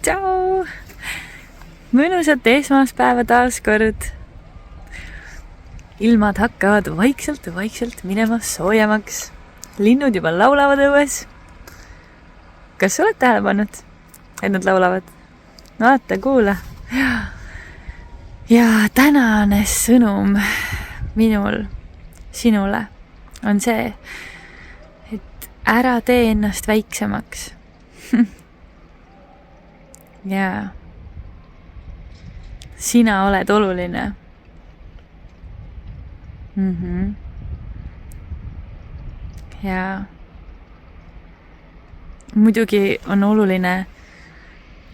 Tšau! Mõnusat esmaspäeva taas kord. Ilmad hakkavad vaikselt minema soojemaks. Linnud juba laulavad õues. Kas sa oled tähele pannud, et nad laulavad? No vaata, kuula. Ja tänane sõnum minul sinule on see, et ära tee ennast väiksemaks. Jaa. Sina oled oluline. Jaa. Muidugi on oluline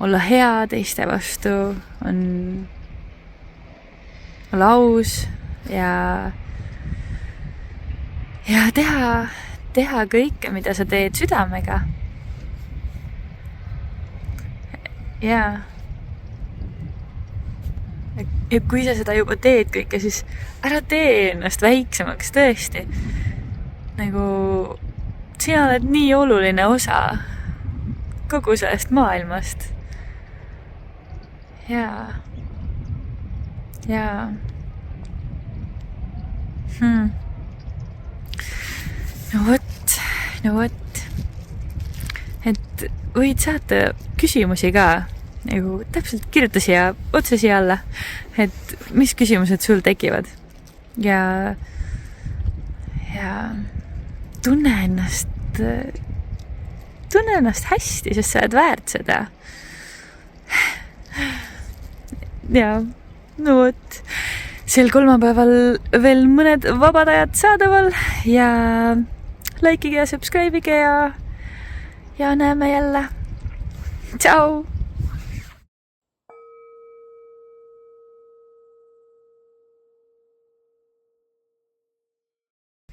olla hea teiste vastu, on olla aus ja teha kõike, mida sa teed südamega. Jaa. Ja kui sa seda juba teed kõike, siis ära tee ennast väiksemaks tõesti. Nagu sina oled nii oluline osa kogu sellest maailmast. Jaa. No vot. Et võid saata küsimusi ka. Nagu täpselt kirjuta siia, otse siia alla, et mis küsimused sul tekivad. Ja tunne ennast hästi, sest sa oled väärt seda. Ja, no vot. Sel kolmapäeval veel mõned vabad ajad saadaval ja likeige ja subscribeige ja näeme jälle. Tšau!